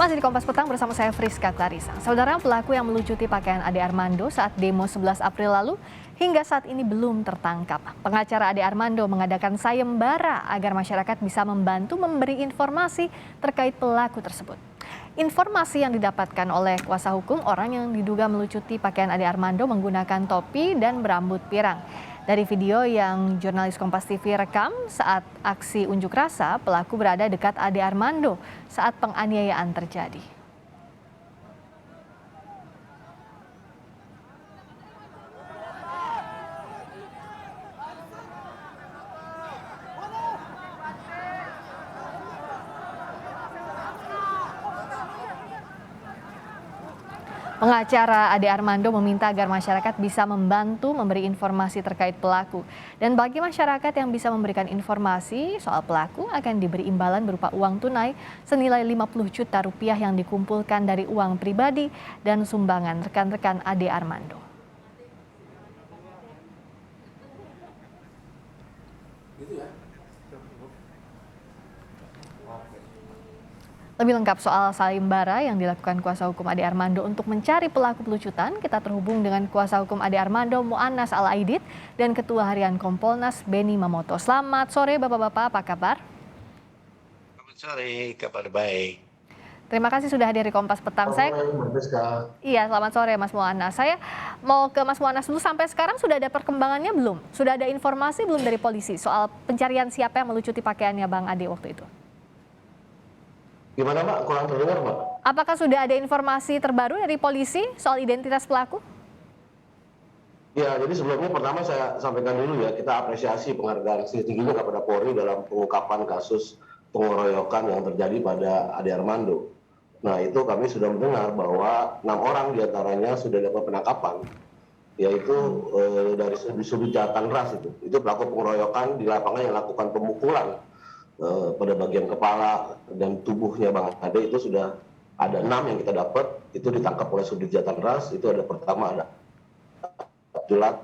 Masih di Kompas Petang bersama saya Friska Clarissa. Saudara, pelaku yang melucuti pakaian Ade Armando saat demo 11 April lalu hingga saat ini belum tertangkap. Pengacara Ade Armando mengadakan sayembara agar masyarakat bisa membantu memberi informasi terkait pelaku tersebut. Informasi yang didapatkan oleh kuasa hukum orang yang diduga melucuti pakaian Ade Armando menggunakan topi dan berambut pirang. Dari video yang jurnalis Kompas TV rekam saat aksi unjuk rasa, pelaku berada dekat Ade Armando saat penganiayaan terjadi. Pengacara Ade Armando meminta agar masyarakat bisa membantu memberi informasi terkait pelaku. Dan bagi masyarakat yang bisa memberikan informasi soal pelaku akan diberi imbalan berupa uang tunai senilai 50 juta rupiah yang dikumpulkan dari uang pribadi dan sumbangan rekan-rekan Ade Armando. Lebih lengkap soal sayembara yang dilakukan kuasa hukum Ade Armando untuk mencari pelaku pelucutan, kita terhubung dengan kuasa hukum Ade Armando Mu'annas Al-Aidid dan Ketua Harian Kompolnas Beni Mamoto. Selamat sore Bapak-Bapak, apa kabar? Selamat sore, kabar baik. Terima kasih sudah hadir di Kompas Petang. Iya, selamat sore Mas Mu'annas. Saya mau ke Mas Mu'annas dulu, sampai sekarang sudah ada perkembangannya belum? Sudah ada informasi belum dari polisi soal pencarian siapa yang melucuti pakaiannya Bang Ade waktu itu? Gimana Pak? Kurang terdengar Pak. Apakah sudah ada informasi terbaru dari polisi soal identitas pelaku? Ya, jadi sebelumnya pertama saya sampaikan dulu ya, kita apresiasi penghargaan setingginya kepada Polri dalam pengungkapan kasus pengeroyokan yang terjadi pada Ade Armando. Nah, itu kami sudah mendengar bahwa 6 orang diantaranya sudah dapat penangkapan, yaitu dari sudut jahatan ras itu. Itu pelaku pengeroyokan di lapangan yang lakukan pemukulan pada bagian kepala dan tubuhnya Bang Ade. Itu sudah ada 6 yang kita dapat, itu ditangkap oleh sudut jahatan ras. Itu ada pertama ada Abdullah,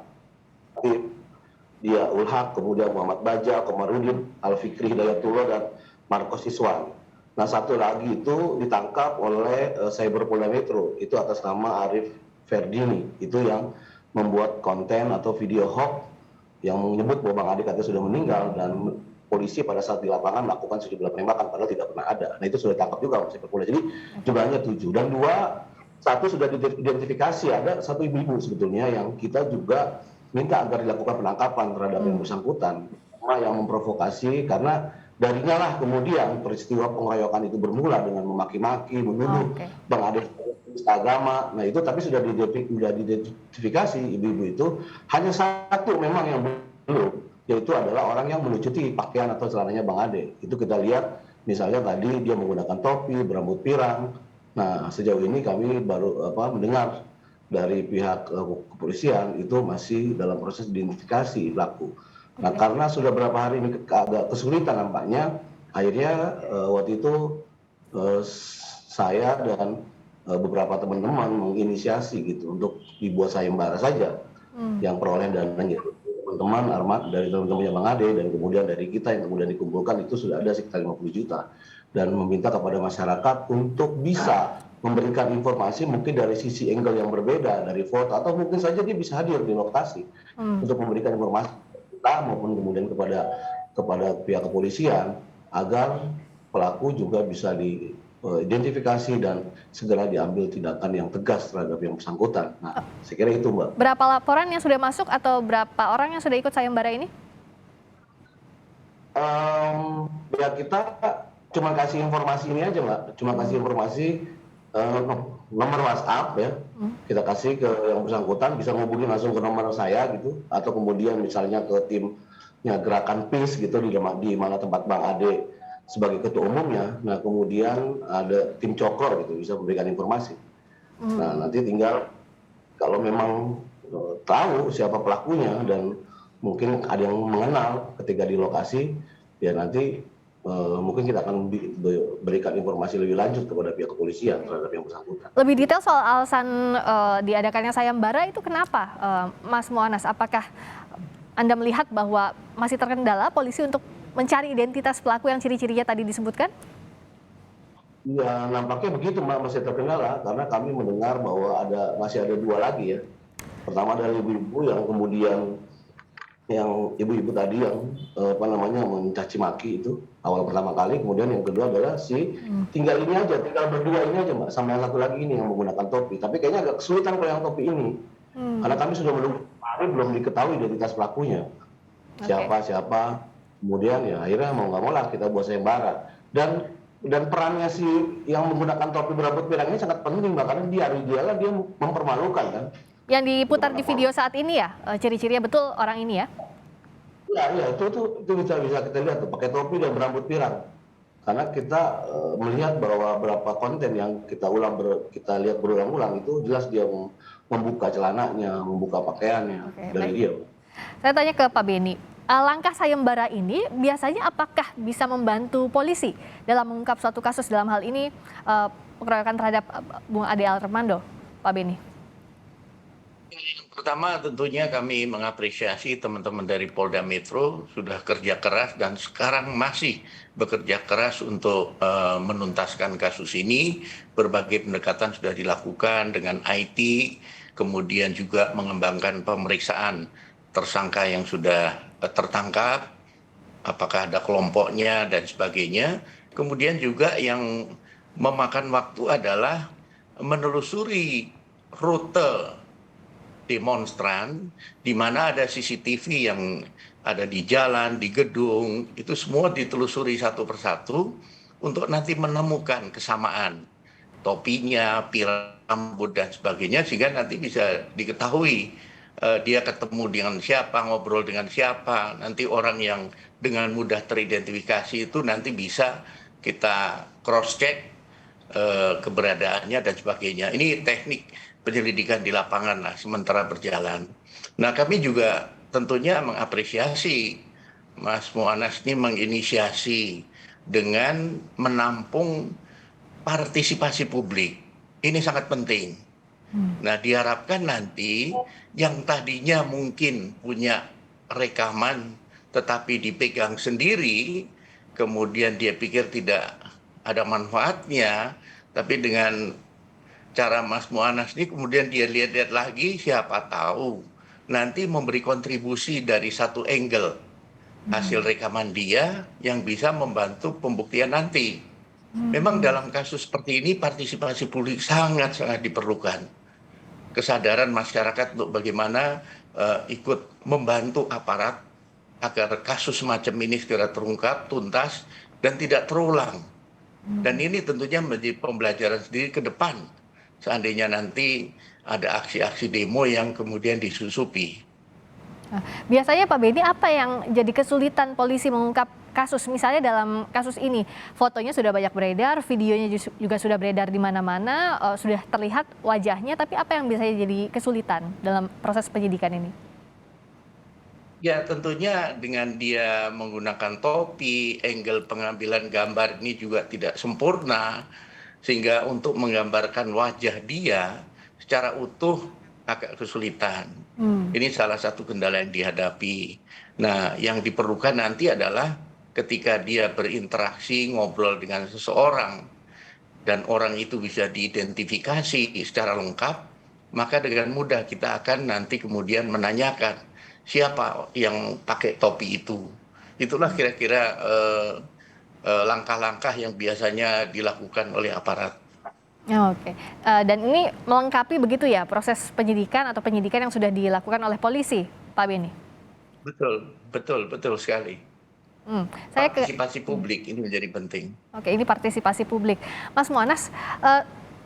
Dia Ulhak, kemudian Muhammad Baja, Komarudin, Al-Fikri Hidayatullah, dan Marcos Iswan. Nah, satu lagi itu ditangkap oleh Cyber Polda Metro, itu atas nama Arif Ferdini, itu yang membuat konten atau video hoax yang menyebut bahwa Bang Ade katanya sudah meninggal, dan polisi pada saat di lapangan melakukan sejumlah penembakan padahal tidak pernah ada. Nah, itu sudah ditangkap juga oleh Cyber Polda. Jadi jumlahnya 7 dan 1 sudah diidentifikasi, ada 1 ibu-ibu sebetulnya yang kita juga minta agar dilakukan penangkapan terhadap yang bersangkutan, yang memprovokasi, karena darinya lah kemudian peristiwa pengeroyokan itu bermula dengan memaki-maki, menuduh Bang Ade penista agama. Nah, itu tapi sudah diidentifikasi ibu-ibu itu, hanya 1 memang yang belum, yaitu adalah orang yang melucuti pakaian atau celananya Bang Ade. Itu kita lihat misalnya tadi dia menggunakan topi, berambut pirang. Nah, sejauh ini kami baru mendengar dari pihak kepolisian itu masih dalam proses identifikasi pelaku. Nah, karena sudah berapa hari ini agak kesulitan nampaknya, akhirnya waktu itu saya dan beberapa teman-teman menginisiasi gitu untuk dibuat sayembara saja yang perolehan dananya. Teman-teman dari teman-temannya Bang Ade dan kemudian dari kita yang kemudian dikumpulkan itu sudah ada sekitar 50 juta, dan meminta kepada masyarakat untuk bisa memberikan informasi mungkin dari sisi angle yang berbeda, dari foto, atau mungkin saja dia bisa hadir di lokasi untuk memberikan informasi kita maupun kemudian kepada pihak kepolisian agar pelaku juga bisa diidentifikasi dan segera diambil tindakan yang tegas terhadap yang bersangkutan. Nah, saya kira itu Mbak. Berapa laporan yang sudah masuk atau berapa orang yang sudah ikut sayembara ini? Ya, kita cuma kasih informasi ini aja Mbak, cuma kasih informasi nomor WhatsApp ya, kita kasih ke yang bersangkutan, bisa menghubungi langsung ke nomor saya gitu, atau kemudian misalnya ke timnya Gerakan Peace gitu di mana tempat Bang Ade sebagai ketua umumnya. Nah, kemudian ada tim Cokro gitu, bisa memberikan informasi. Nah, nanti tinggal kalau memang tahu siapa pelakunya dan mungkin ada yang mengenal ketika di lokasi, ya nanti mungkin kita akan berikan informasi lebih lanjut kepada pihak kepolisian terhadap yang bersangkutan. Lebih detail soal alasan diadakannya sayembara itu kenapa, Mas Mu'annas? Apakah Anda melihat bahwa masih terkendala polisi untuk mencari identitas pelaku yang ciri-cirinya tadi disebutkan? Ya, nampaknya begitu Mbak, masih terkendala karena kami mendengar bahwa masih ada dua lagi ya. Pertama dari ibu-ibu yang kemudian yang ibu-ibu tadi yang apa namanya mencaci maki itu awal pertama kali, kemudian yang kedua adalah tinggal ini aja, tinggal berdua ini aja Mbak, sama yang satu lagi ini yang menggunakan topi. Tapi kayaknya agak kesulitan kalau yang topi ini, karena kami sudah menunggu hari belum diketahui identitas pelakunya. Oke. Siapa, kemudian ya akhirnya mau nggak mau lah kita buat sayembara. Dan perannya si yang menggunakan topi berambut pirang ini sangat penting Mbak, karena dia lah dia mempermalukan kan. Yang diputar di video saat ini ya, ciri-cirinya betul orang ini ya? Iya, itu bisa kita lihat tuh pakai topi dan berambut pirang. Karena kita melihat bahwa beberapa konten yang kita lihat berulang-ulang itu jelas dia membuka celananya, membuka pakaiannya Oke, dari baik. dia. Saya tanya ke Pak Beni, langkah sayembara ini biasanya apakah bisa membantu polisi dalam mengungkap suatu kasus, dalam hal ini pengeroyokan terhadap Bung Ade Armando, Pak Beni? Yang pertama tentunya kami mengapresiasi teman-teman dari Polda Metro sudah kerja keras dan sekarang masih bekerja keras untuk menuntaskan kasus ini. Berbagai pendekatan sudah dilakukan dengan IT, kemudian juga mengembangkan pemeriksaan tersangka yang sudah tertangkap, apakah ada kelompoknya dan sebagainya. Kemudian juga yang memakan waktu adalah menelusuri rute demonstran, di mana ada CCTV yang ada di jalan, di gedung, itu semua ditelusuri satu persatu untuk nanti menemukan kesamaan topinya, pirang rambut dan sebagainya, sehingga nanti bisa diketahui dia ketemu dengan siapa, ngobrol dengan siapa, nanti orang yang dengan mudah teridentifikasi itu nanti bisa kita cross check keberadaannya dan sebagainya. Ini teknik penyelidikan di lapangan lah sementara berjalan. Nah, kami juga tentunya mengapresiasi Mas Muanas ini menginisiasi dengan menampung partisipasi publik. Ini sangat penting. Nah, diharapkan nanti yang tadinya mungkin punya rekaman tetapi dipegang sendiri, kemudian dia pikir tidak ada manfaatnya, tapi dengan cara Mas Muanas ini kemudian dia lihat-lihat lagi, siapa tahu nanti memberi kontribusi dari satu angle hasil rekaman dia yang bisa membantu pembuktian nanti. Memang dalam kasus seperti ini partisipasi publik sangat-sangat diperlukan. Kesadaran masyarakat untuk bagaimana ikut membantu aparat agar kasus semacam ini segera terungkap, tuntas, dan tidak terulang. Dan ini tentunya menjadi pembelajaran sendiri ke depan, seandainya nanti ada aksi-aksi demo yang kemudian disusupi. Nah, biasanya Pak Beni apa yang jadi kesulitan polisi mengungkap kasus? Misalnya dalam kasus ini, fotonya sudah banyak beredar, videonya juga sudah beredar di mana-mana, sudah terlihat wajahnya, tapi apa yang biasanya jadi kesulitan dalam proses penyidikan ini? Ya, tentunya dengan dia menggunakan topi, angle pengambilan gambar ini juga tidak sempurna, sehingga untuk menggambarkan wajah dia secara utuh agak kesulitan. Ini salah satu kendala yang dihadapi. Nah, yang diperlukan nanti adalah ketika dia berinteraksi, ngobrol dengan seseorang, dan orang itu bisa diidentifikasi secara lengkap, maka dengan mudah kita akan nanti kemudian menanyakan siapa yang pakai topi itu. Itulah kira-kira langkah-langkah yang biasanya dilakukan oleh aparat. Oke, dan ini melengkapi begitu ya proses penyidikan atau penyidikan yang sudah dilakukan oleh polisi, Pak Beni? Betul, betul, betul sekali. Saya ke Partisipasi publik ini menjadi penting. Oke, ini partisipasi publik. Mas Muanas,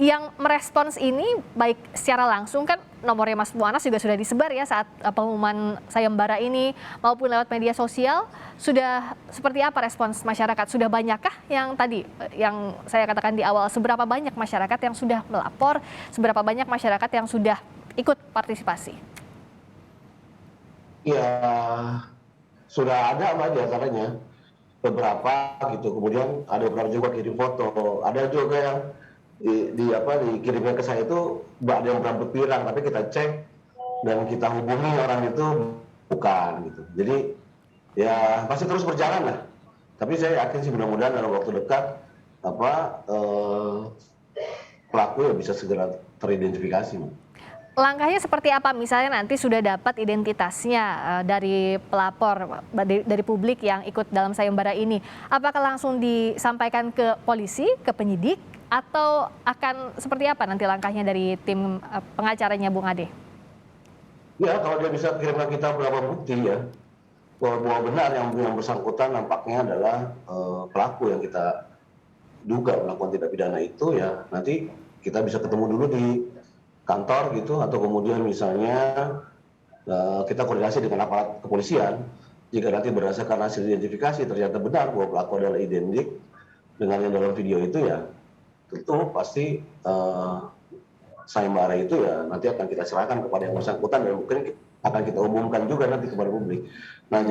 yang merespons ini baik secara langsung kan nomornya Mas Muanas juga sudah disebar ya saat pengumuman sayembara ini maupun lewat media sosial. Sudah seperti apa respons masyarakat? Sudah banyakkah yang tadi yang saya katakan di awal, seberapa banyak masyarakat yang sudah melapor, seberapa banyak masyarakat yang sudah ikut partisipasi? Ya, sudah ada Mbak diantaranya beberapa gitu. Kemudian ada beberapa juga kirim foto, ada juga yang dikirimnya ke saya itu ada yang berambut pirang, tapi kita cek dan kita hubungi orang itu bukan gitu. Jadi ya masih terus berjalan lah. Tapi saya yakin sih mudah-mudahan dalam waktu dekat pelaku ya bisa segera teridentifikasi. Langkahnya seperti apa? Misalnya nanti sudah dapat identitasnya dari pelapor, dari publik yang ikut dalam sayembara ini. Apakah langsung disampaikan ke polisi, ke penyidik, atau akan seperti apa nanti langkahnya dari tim pengacaranya Bung Ade? Ya, kalau dia bisa kirimkan kita beberapa bukti ya, bahwa benar yang bersangkutan nampaknya adalah pelaku yang kita duga melakukan tindak pidana itu, ya nanti kita bisa ketemu dulu di kantor gitu, atau kemudian misalnya kita koordinasi dengan aparat kepolisian. Jika nanti berdasarkan hasil identifikasi ternyata benar bahwa pelaku adalah identik dengan yang dalam video itu, ya tentu pasti sayembara itu ya nanti akan kita serahkan kepada yang bersangkutan dan mungkin akan kita umumkan juga nanti kepada publik. Nah,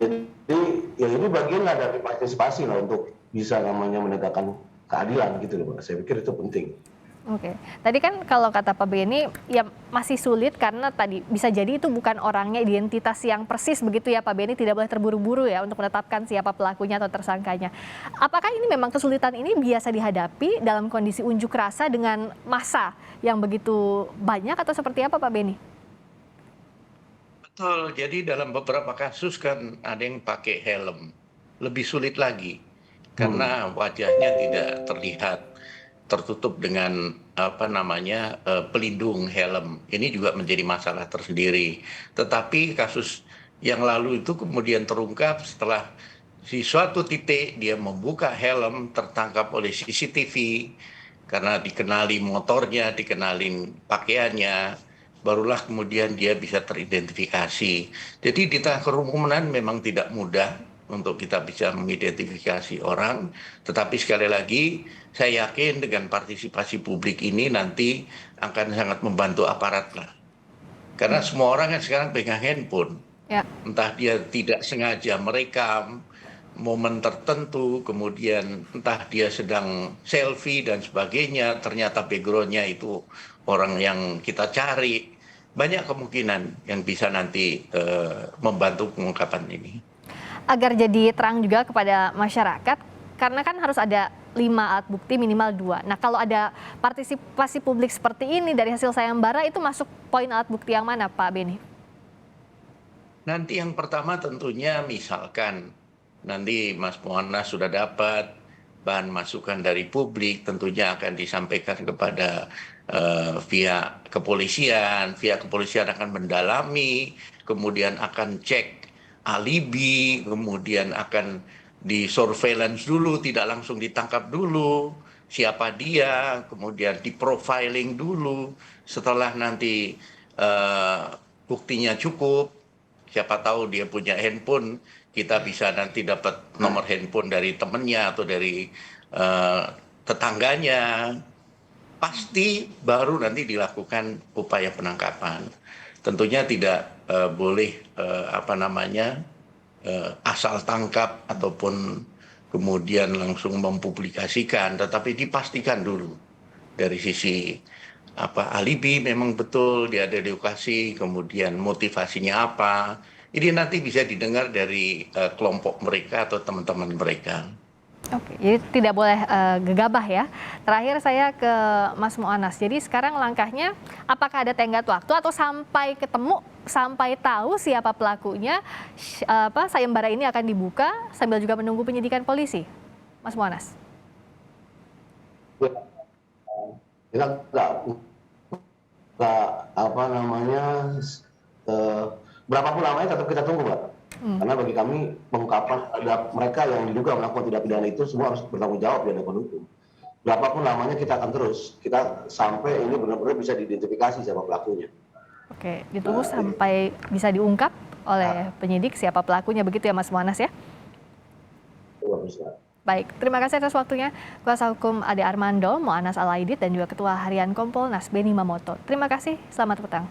jadi ya ini bagian lah dari partisipasi lah untuk bisa namanya menegakkan keadilan gitu loh Pak. Saya pikir itu penting. Oke, tadi kan kalau kata Pak Beni ya masih sulit karena tadi bisa jadi itu bukan orangnya, identitas yang persis begitu ya Pak Beni, tidak boleh terburu-buru ya untuk menetapkan siapa pelakunya atau tersangkanya. Apakah ini memang kesulitan ini biasa dihadapi dalam kondisi unjuk rasa dengan massa yang begitu banyak atau seperti apa Pak Beni? Betul, jadi dalam beberapa kasus kan ada yang pakai helm. Lebih sulit lagi karena wajahnya tidak terlihat, tertutup dengan pelindung helm. Ini juga menjadi masalah tersendiri. Tetapi kasus yang lalu itu kemudian terungkap setelah di suatu titik dia membuka helm, tertangkap oleh CCTV karena dikenali motornya, dikenalin pakaiannya, barulah kemudian dia bisa teridentifikasi. Jadi di tengah kerumunan memang tidak mudah untuk kita bisa mengidentifikasi orang, tetapi sekali lagi saya yakin dengan partisipasi publik ini nanti akan sangat membantu aparat lah. Karena semua orang kan sekarang pegang handphone, entah dia tidak sengaja merekam momen tertentu, kemudian entah dia sedang selfie dan sebagainya, ternyata backgroundnya itu orang yang kita cari. Banyak kemungkinan yang bisa nanti membantu pengungkapan ini. Agar jadi terang juga kepada masyarakat, karena kan harus ada 5 alat bukti minimal 2. Nah kalau ada partisipasi publik seperti ini dari hasil sayembara itu masuk poin alat bukti yang mana Pak Beni? Nanti yang pertama tentunya misalkan nanti Mas Muwana sudah dapat bahan masukan dari publik, tentunya akan disampaikan kepada pihak kepolisian akan mendalami, kemudian akan cek alibi, kemudian akan di surveillance dulu, tidak langsung ditangkap dulu, siapa dia, kemudian di profiling dulu, setelah nanti buktinya cukup, siapa tahu dia punya handphone, kita bisa nanti dapat nomor handphone dari temannya atau dari tetangganya, pasti baru nanti dilakukan upaya penangkapan. Tentunya tidak boleh asal tangkap ataupun kemudian langsung mempublikasikan, tetapi dipastikan dulu dari sisi alibi memang betul dia ada di lokasi, kemudian motivasinya apa. Ini nanti bisa didengar dari kelompok mereka atau teman-teman mereka. Oke, jadi tidak boleh gegabah ya. Terakhir saya ke Mas Mu'anas. Jadi sekarang langkahnya apakah ada tenggat waktu atau sampai ketemu, sampai tahu siapa pelakunya, sayembara ini akan dibuka sambil juga menunggu penyidikan polisi, Mas Mu'anas? Kita berapapun lamanya tetap kita tunggu, Mbak. Karena bagi kami pengungkapan terhadap mereka yang diduga melakukan tindak pidana itu semua harus bertanggung jawab di hadapan hukum. Berapapun lamanya kita akan terus, kita sampai ini benar-benar bisa diidentifikasi siapa pelakunya. Oke, ditunggu sampai bisa diungkap oleh penyidik siapa pelakunya, begitu ya Mas Mu'anas ya? Baik, terima kasih atas waktunya Kuasa Hukum Ade Armando, Mu'anas Alaidit, dan juga Ketua Harian Kompolnas Beni Mamoto. Terima kasih, selamat petang.